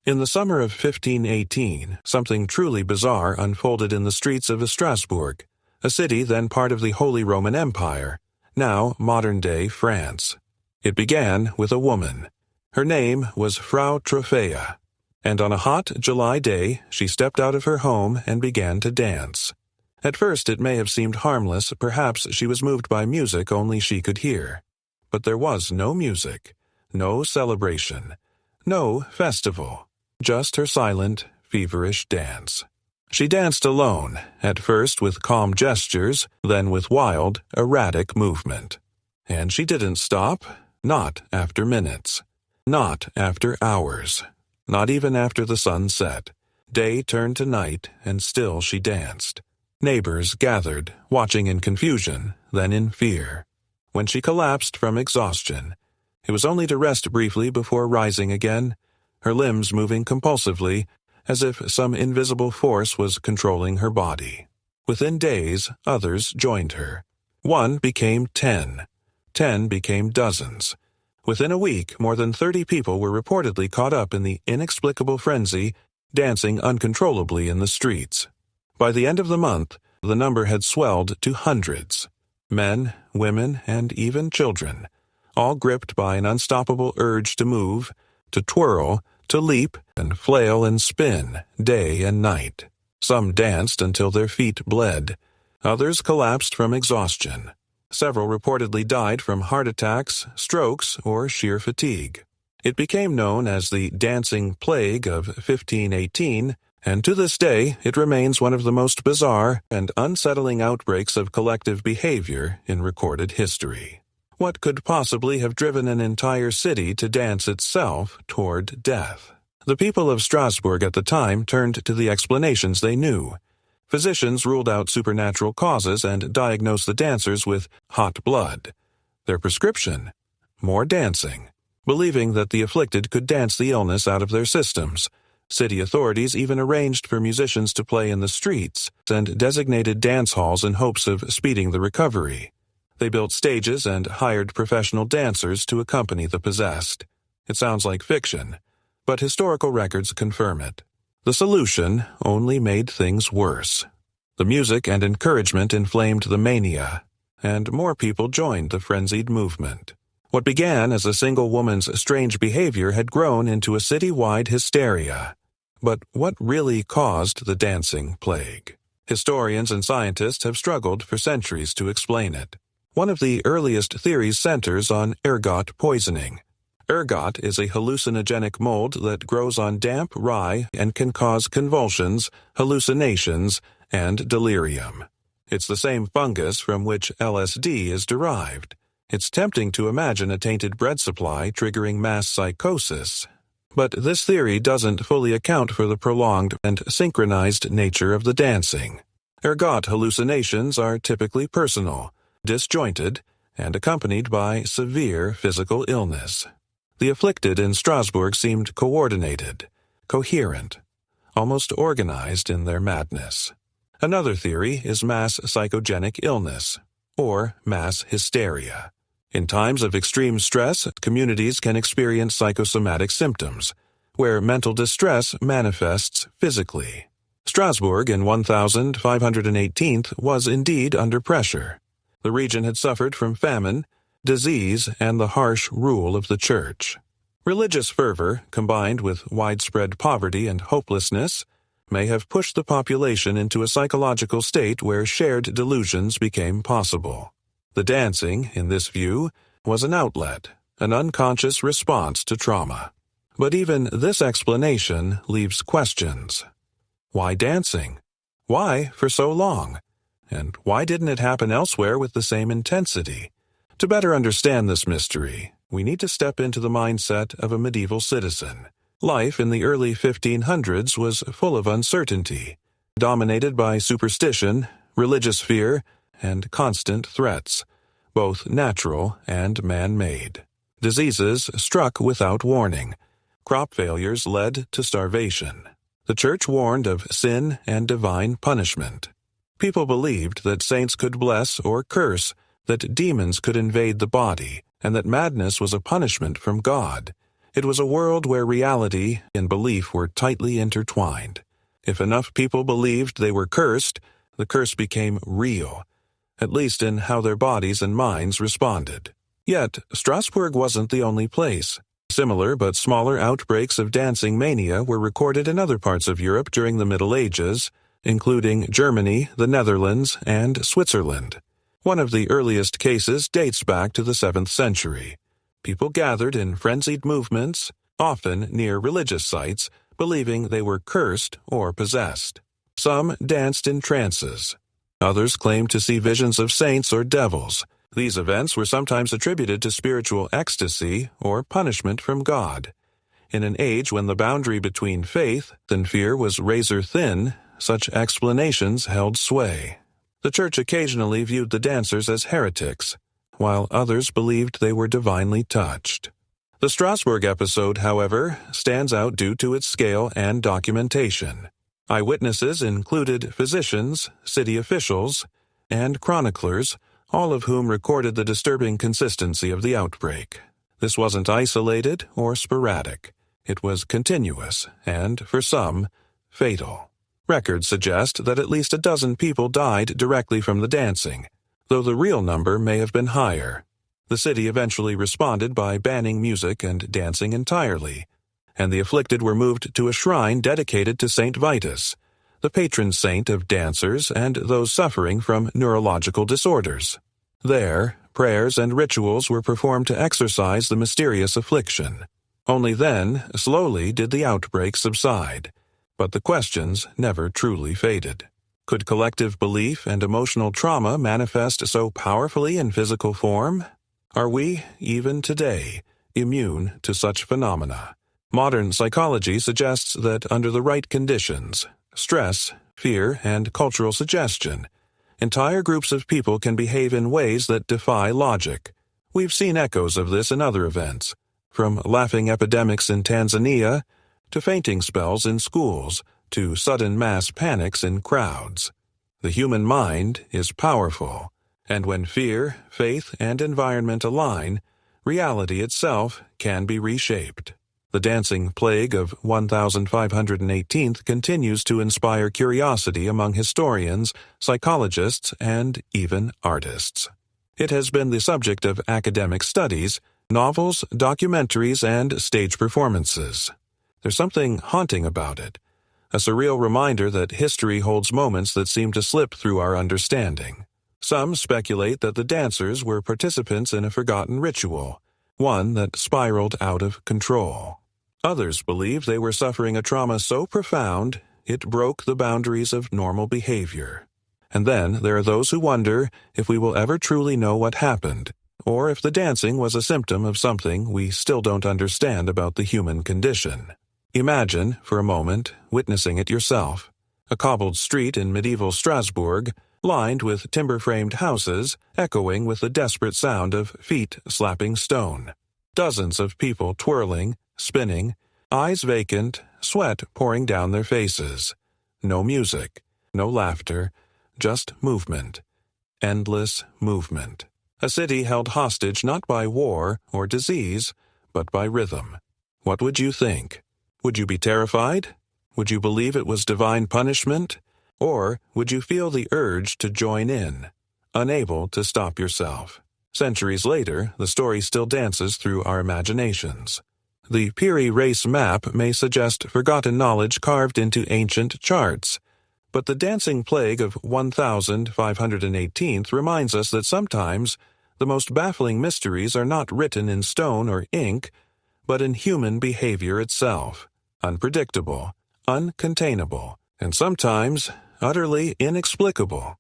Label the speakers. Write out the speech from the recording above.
Speaker 1: In the summer of 1518, something truly bizarre unfolded in the streets of Strasbourg, a city then part of the Holy Roman Empire, now modern-day France. It began with a woman. Her name was Frau Troffea, and on a hot July day she stepped out of her home and began to dance. At first it may have seemed harmless, perhaps she was moved by music only she could hear. But there was no music, no celebration, no festival, just her silent, feverish dance. She danced alone, at first with calm gestures, then with wild, erratic movement. And she didn't stop, not after minutes, not after hours, not even after the sun set. Day turned to night, and still she danced. Neighbors gathered, watching in confusion, then in fear. When she collapsed from exhaustion, it was only to rest briefly before rising again, her limbs moving compulsively, as if some invisible force was controlling her body. Within days, others joined her. 1 became 10. 10 became dozens. Within a week, more than 30 people were reportedly caught up in the inexplicable frenzy, dancing uncontrollably in the streets. By the end of the month, the number had swelled to hundreds. Men, women, and even children, all gripped by an unstoppable urge to move, to twirl, to leap and flail and spin, day and night. Some danced until their feet bled. Others collapsed from exhaustion. Several reportedly died from heart attacks, strokes, or sheer fatigue. It became known as the Dancing Plague of 1518, and to this day it remains one of the most bizarre and unsettling outbreaks of collective behavior in recorded history. What could possibly have driven an entire city to dance itself toward death? The people of Strasbourg at the time turned to the explanations they knew. Physicians ruled out supernatural causes and diagnosed the dancers with hot blood. Their prescription? More dancing. Believing that the afflicted could dance the illness out of their systems, city authorities even arranged for musicians to play in the streets and designated dance halls in hopes of speeding the recovery. They built stages and hired professional dancers to accompany the possessed. It sounds like fiction, but historical records confirm it. The solution only made things worse. The music and encouragement inflamed the mania, and more people joined the frenzied movement. What began as a single woman's strange behavior had grown into a city-wide hysteria. But what really caused the dancing plague? Historians and scientists have struggled for centuries to explain it. One of the earliest theories centers on ergot poisoning. Ergot is a hallucinogenic mold that grows on damp rye and can cause convulsions, hallucinations, and delirium. It's the same fungus from which LSD is derived. It's tempting to imagine a tainted bread supply triggering mass psychosis. But this theory doesn't fully account for the prolonged and synchronized nature of the dancing. Ergot hallucinations are typically personal, disjointed, and accompanied by severe physical illness. The afflicted in Strasbourg seemed coordinated, coherent, almost organized in their madness. Another theory is mass psychogenic illness, or mass hysteria. In times of extreme stress, communities can experience psychosomatic symptoms, where mental distress manifests physically. Strasbourg in 1518 was indeed under pressure. The region had suffered from famine, disease, and the harsh rule of the church. Religious fervor, combined with widespread poverty and hopelessness, may have pushed the population into a psychological state where shared delusions became possible. The dancing, in this view, was an outlet, an unconscious response to trauma. But even this explanation leaves questions. Why dancing? Why for so long? And why didn't it happen elsewhere with the same intensity? To better understand this mystery, we need to step into the mindset of a medieval citizen. Life in the early 1500s was full of uncertainty, dominated by superstition, religious fear, and constant threats, both natural and man-made. Diseases struck without warning. Crop failures led to starvation. The church warned of sin and divine punishment. People believed that saints could bless or curse, that demons could invade the body, and that madness was a punishment from God. It was a world where reality and belief were tightly intertwined. If enough people believed they were cursed, the curse became real, at least in how their bodies and minds responded. Yet, Strasbourg wasn't the only place. Similar but smaller outbreaks of dancing mania were recorded in other parts of Europe during the Middle Ages, including Germany, the Netherlands, and Switzerland. One of the earliest cases dates back to the 7th century. People gathered in frenzied movements, often near religious sites, believing they were cursed or possessed. Some danced in trances. Others claimed to see visions of saints or devils. These events were sometimes attributed to spiritual ecstasy or punishment from God. In an age when the boundary between faith and fear was razor thin, such explanations held sway. The Church occasionally viewed the dancers as heretics, while others believed they were divinely touched. The Strasbourg episode, however, stands out due to its scale and documentation. Eyewitnesses included physicians, city officials, and chroniclers, all of whom recorded the disturbing consistency of the outbreak. This wasn't isolated or sporadic. It was continuous and, for some, fatal. Records suggest that at least a dozen people died directly from the dancing, though the real number may have been higher. The city eventually responded by banning music and dancing entirely, and the afflicted were moved to a shrine dedicated to Saint Vitus, the patron saint of dancers and those suffering from neurological disorders. There, prayers and rituals were performed to exorcise the mysterious affliction. Only then, slowly, did the outbreak subside. But the questions never truly faded. Could collective belief and emotional trauma manifest so powerfully in physical form? Are we, even today, immune to such phenomena? Modern psychology suggests that under the right conditions, stress, fear, and cultural suggestion, entire groups of people can behave in ways that defy logic. We've seen echoes of this in other events, from laughing epidemics in Tanzania to fainting spells in schools, to sudden mass panics in crowds. The human mind is powerful, and when fear, faith, and environment align, reality itself can be reshaped. The dancing plague of 1518 continues to inspire curiosity among historians, psychologists, and even artists. It has been the subject of academic studies, novels, documentaries, and stage performances. There's something haunting about it, a surreal reminder that history holds moments that seem to slip through our understanding. Some speculate that the dancers were participants in a forgotten ritual, one that spiraled out of control. Others believe they were suffering a trauma so profound it broke the boundaries of normal behavior. And then there are those who wonder if we will ever truly know what happened, or if the dancing was a symptom of something we still don't understand about the human condition. Imagine, for a moment, witnessing it yourself. A cobbled street in medieval Strasbourg, lined with timber-framed houses, echoing with the desperate sound of feet slapping stone. Dozens of people twirling, spinning, eyes vacant, sweat pouring down their faces. No music, no laughter, just movement. Endless movement. A city held hostage not by war or disease, but by rhythm. What would you think? Would you be terrified? Would you believe it was divine punishment? Or would you feel the urge to join in, unable to stop yourself? Centuries later, the story still dances through our imaginations. The Piri race map may suggest forgotten knowledge carved into ancient charts, but the dancing plague of 1518 reminds us that sometimes the most baffling mysteries are not written in stone or ink, but in human behavior itself. Unpredictable, uncontainable, and sometimes utterly inexplicable.